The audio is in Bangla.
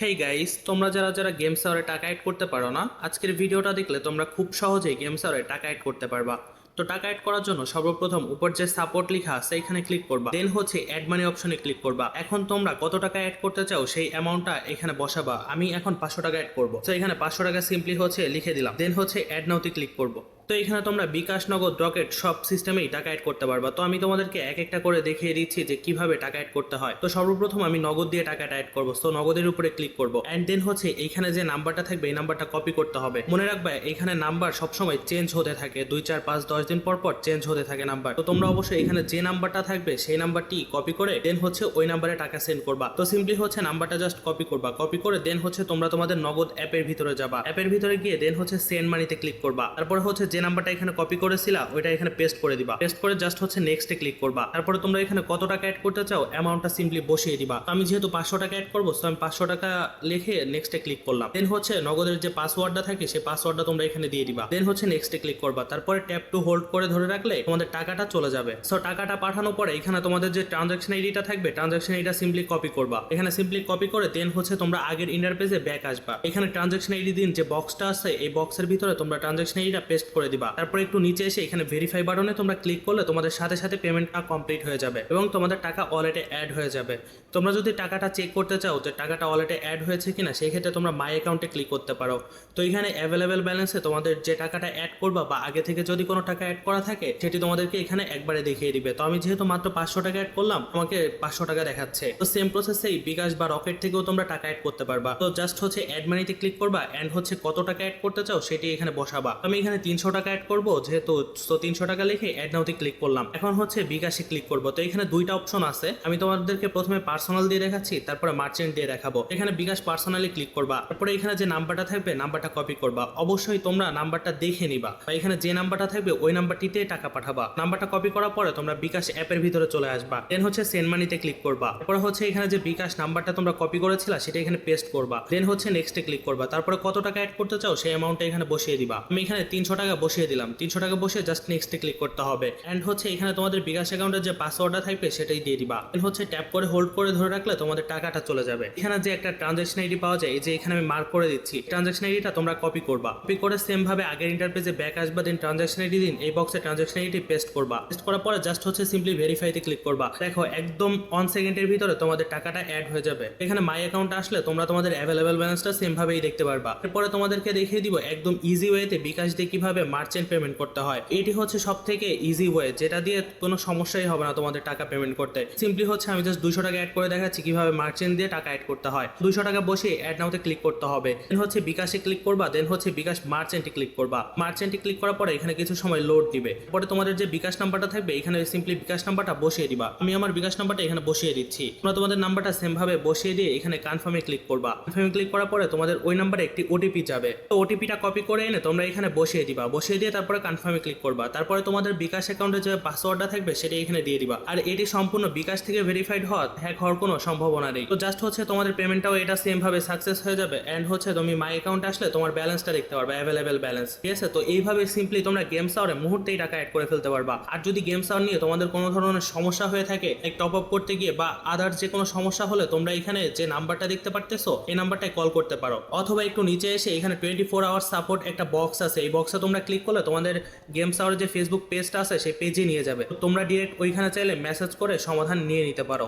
হেই গাইস, তোমরা যারা যারা গেম সাওয়ারে টাকা অ্যাড করতে পারো না, আজকের ভিডিওটা দেখলে তোমরা খুব সহজেই গেম সাওয়ারে টাকা অ্যাড করতে পারবা। তো টাকা অ্যাড করার জন্য সর্বপ্রথম উপর যে সাপোর্ট লেখা আছে এখানে ক্লিক করবা, দেন হচ্ছে অ্যাড মানি অপশনে ক্লিক করবা। এখন তোমরা কত টাকা অ্যাড করতে চাও সেই অ্যামাউন্টটা এখানে বসাবা। আমি এখন 500 টাকা অ্যাড করবো, তো এখানে 500 টাকা সিম্পলি হচ্ছে লিখে দিলাম, দেন হচ্ছে অ্যাড নাওতে ক্লিক করবো। তো এখানে তোমরা বিকাশ, নগদ, রকেট সব সিস্টেমেই টাকা অ্যাড করতে পারবা। তো আমি তোমাদেরকে এক একটা করে দেখিয়ে দিচ্ছি যে কিভাবে টাকা অ্যাড করতে হয়। তো সর্বপ্রথম আমি নগদ দিয়ে টাকাটা অ্যাড করবো, তো নগদের উপরে ক্লিক করবো, এন্ড দেন হচ্ছে এইখানে যে নাম্বারটা থাকবে এই নাম্বারটা কপি করতে হবে। মনে রাখবা এখানে নাম্বার সবসময় চেঞ্জ হতে থাকে, 2, 4, 5, 10 দিন পর পর চেঞ্জ হতে থাকে নাম্বার। তো তোমরা অবশ্যই এখানে যে নাম্বারটা থাকবে সেই নাম্বারটি কপি করে দেন হচ্ছে ওই নাম্বারে টাকা সেন্ড করবা। তো সিম্পলি হচ্ছে নাম্বারটা জাস্ট কপি করবা, কপি করে দেন হচ্ছে তোমরা তোমাদের নগদ অ্যাপের ভিতরে যাবা, অ্যাপের ভিতরে গিয়ে দেন হচ্ছে সেন্ড মানিতে ক্লিক করবা। তারপরে হচ্ছে যে নাম্বারটা এখানে কপি করেছিলা ওইটা এখানে পেস্ট করে দিবা, পেস্ট করে জাস্ট হচ্ছে নেক্সটে ক্লিক করবা। তারপরে তোমরা এখানে কত টাকা অ্যাড করতে চাও অ্যামাউন্টটা সিম্পলি বসিয়ে দিবা। তো আমি যেহেতু 500 টাকা অ্যাড করবো, তো আমি 500 টাকা লিখে নেক্সটে ক্লিক করলাম। দেন হচ্ছে নগদের যে পাসওয়ার্ডটা থাকে সেই পাসওয়ার্ডটা তোমরা এখানে দিয়ে দিবা, দেন হচ্ছে নেক্সটে ক্লিক করবা। তারপরে ট্যাপ টু হোল্ড করে ধরে রাখলে তোমাদের টাকাটা চলে যাবে। সো টাকাটা পাঠানোর পরে এখানে তোমাদের যে ট্রানজাকশন আইডিটা থাকবে ট্রানজাকশন আইডিটা সিম্পলি কপি করবা, এখানে সিম্পলি কপি করে দেন হচ্ছে তোমরা আগের ইন্টারফেসে ব্যাক আসবা। এখানে ট্রানজাকশন আইডি দিন যে বক্সটা আছে এই বক্সের ভিতরে তোমরা ট্রানজাকশন আইডিটা পেস্ট করে দিবা। তারপরে একটু নিচে এসে এখানে ভেরিফাই বাটনে তোমরা ক্লিক করলে তোমাদের সাথে সাথে পেমেন্টটা কমপ্লিট হয়ে যাবে এবং তোমাদের টাকা ওয়ালেটে অ্যাড হয়ে যাবে। তোমরা যদি টাকাটা চেক করতে চাও যে টাকাটা ওয়ালেটে অ্যাড হয়েছে কিনা, সেই ক্ষেত্রে তোমরা মাই অ্যাকাউন্টে ক্লিক করতে পারো। তো এখানে অ্যাভেলেবেল ব্যালেন্সে তোমাদের যে টাকাটা অ্যাড করবা বা আগে থেকে যদি কোনো টাকা অ্যাড করা থাকে সেটি তোমাদেরকে এখানে একবারে দেখিয়ে দিবে। তো আমি যেহেতু মাত্র 500 টাকা অ্যাড করলাম, আমাকে 500 টাকা দেখাচ্ছে। তো সেম প্রসেসেই বিকাশ বা রকেট থেকেও তোমরা টাকা অ্যাড করতে পারবা। তো জাস্ট হচ্ছে অ্যাড মানিতে ক্লিক করবা এন্ড হচ্ছে কত টাকা অ্যাড করতে চাও সেটি এখানে বসাবা। আমি এখানে 300 টাকা অ্যাড করবো যেহেতু, তো 300 টাকা লিখে অ্যাড নাওতে ক্লিক করলাম। এখন হচ্ছে বিকাশে ক্লিক করবো। তো এখানে দুইটা অপশন আছে, আমি তোমাদেরকে প্রথমে পার্সোনাল দিয়ে দেখাচ্ছি, তারপরে মার্চেন্ট দিয়ে দেখাবো। এখানে বিকাশ পার্সোনালি ক্লিক করবা, তারপরে এখানে যে নাম্বারটা থাকবে নাম্বারটা কপি করবা। অবশ্যই তোমরা নাম্বারটা দেখে নিবা বা এখানে যে নাম্বারটা থাকবে ওই নাম্বারটিতে টাকা পাঠাবা। নাম্বারটা কপি করার পরে তোমরা বিকাশ অ্যাপের ভিতরে চলে আসবা, দেন হচ্ছে সেন্ড মানিতে ক্লিক করবা। তারপরে হচ্ছে এখানে যে বিকাশ নাম্বারটা তোমরা কপি করেছিলা সেটা এখানে পেস্ট করবা, দেন হচ্ছে নেক্সটে ক্লিক করবা। তারপরে কত টাকা অ্যাড করতে চাও সেই অ্যামাউন্টটা এখানে বসিয়ে দিবা। আমি এখানে 300 টাকা বসিয়ে দিলাম, 300 টাকা বসিয়ে জাস্ট নেক্সটে ক্লিক করতে হবে। এন্ড হচ্ছে এখানে তোমাদের বিকাশ অ্যাকাউন্টের যে পাসওয়ার্ডটা থাকবে সেটাই দিয়ে দিবা। দেন হচ্ছে ট্যাপ করে হোল্ড করে ধরে রাখলে তোমাদের টাকাটা চলে যাবে। এখানে যে একটা ট্রানজাকশন আইডি পাওয়া যায়, এই যে এখানে আমি মার্ক করে দিচ্ছি, ট্রানজাকশন আইডিটা তোমরা কপি করবা, কপি করে সেম ভাবে আগের ইন্টারফেসে ব্যাক আসবা, দেন ট্রানজাকশন আইডি দিন এই বক্সে ট্রানজাকশন আইডি পেস্ট করবা। পেস্ট করার পরে জাস্ট হচ্ছে সিম্পলি ভেরিফাইতে ক্লিক করবা। দেখো একদম 1 সেকেন্ডের ভিতরে তোমাদের টাকাটা অ্যাড হয়ে যাবে। এখানে মাই অ্যাকাউন্ট আসলে তোমরা তোমাদের অ্যাভেলেবেল ব্যালেন্সটা সেম ভাবেই দেখতে পারবা। এরপরে তোমাদেরকে দেখিয়ে দিব একদম ইজি ওয়েতে বিকাশ দিয়ে কিভাবে মার্চেন্ট পেমেন্ট করতে হয়। এটি হচ্ছে সব থেকে ইজি ওয়ে, যেটা দিয়ে কোনো সমস্যাই হবে না তোমাদের টাকা পেমেন্ট করতে। সিম্পলি হচ্ছে আমি জাস্ট 200 টাকা অ্যাড করে দেখাচ্ছি কিভাবে মার্চেন্ট দিয়ে টাকা অ্যাড করতে হয়। 200 টাকা বসে অ্যাড নাওতে ক্লিক করতে হবে, দেন হচ্ছে বিকাশে ক্লিক করবা, দেন হচ্ছে বিকাশ মার্চেন্টে ক্লিক করবা। মার্চেন্টে ক্লিক করার পরে এখানে কিছু সময় লোড দিবে, পরে তোমাদের যে বিকাশ নাম্বারটা থাকবে এখানে সিম্পলি বিকাশ নাম্বারটা বসিয়ে দিবা। আমি আমার বিকাশ নাম্বারটা এখানে বসিয়ে দিচ্ছি, তোমরা তোমাদের নাম্বারটা সেম ভাবে বসিয়ে দিয়ে এখানে কনফার্মে ক্লিক করবা। কনফার্মে ক্লিক করার পরে তোমাদের ওই নাম্বারে একটি ওটিপি যাবে, তো ওটিপিটা কপি করে এনে তোমরা এখানে বসিয়ে দিবা, বসিয়ে দিয়ে তারপরে কনফার্মে ক্লিক করবা। তারপরে তোমাদের বিকাশ অ্যাকাউন্টে যে পাসওয়ার্ডটা থাকবে সেটা এখানে দিয়ে দিবা। আর এটি সম্পূর্ণ বিকাশ থেকে ভেরিফাইড হওয়া, হ্যাক হওয়ার কোনো সম্ভাবনা নেই। তো জাস্ট হচ্ছে তোমাদের পেমেন্টটাও এটা সেম ভাবে সাকসেস হয়ে যাবে। এন্ড হচ্ছে তুমি মাই অ্যাকাউন্টে আসলে তোমার ব্যালেন্সটা দেখতে পারবে, অ্যাভেলেবেল ব্যালেন্স। ঠিক আছে, তো এইভাবে সিম্পলি তোমরা গেম সাওয়ারে মুহূর্তেই টাকা অ্যাড করে ফেলতে পারবা। আর যদি গেম সাওয়ার নিয়ে তোমাদের কোনো ধরনের সমস্যা হয়ে থাকে টপ আপ করতে গিয়ে বা আদার যে কোনো সমস্যা হলে তোমরা এখানে যে নাম্বারটা দেখতে পারতেছো এই নাম্বারটায় কল করতে পারো, অথবা একটু নিচে এসে এখানে 24 আওয়ার সাপোর্ট একটা বক্স আছে, এই বক্সে তোমরা ক্লিক করলে তোমাদের গেম সাওয়ারের যে ফেসবুক পেজটা আছে সেই পেজে নিয়ে যাবে। তোমরা ডিরেক্ট ওইখানে চাইলে মেসেজ করে সমাধান নিয়ে নিতে পারো।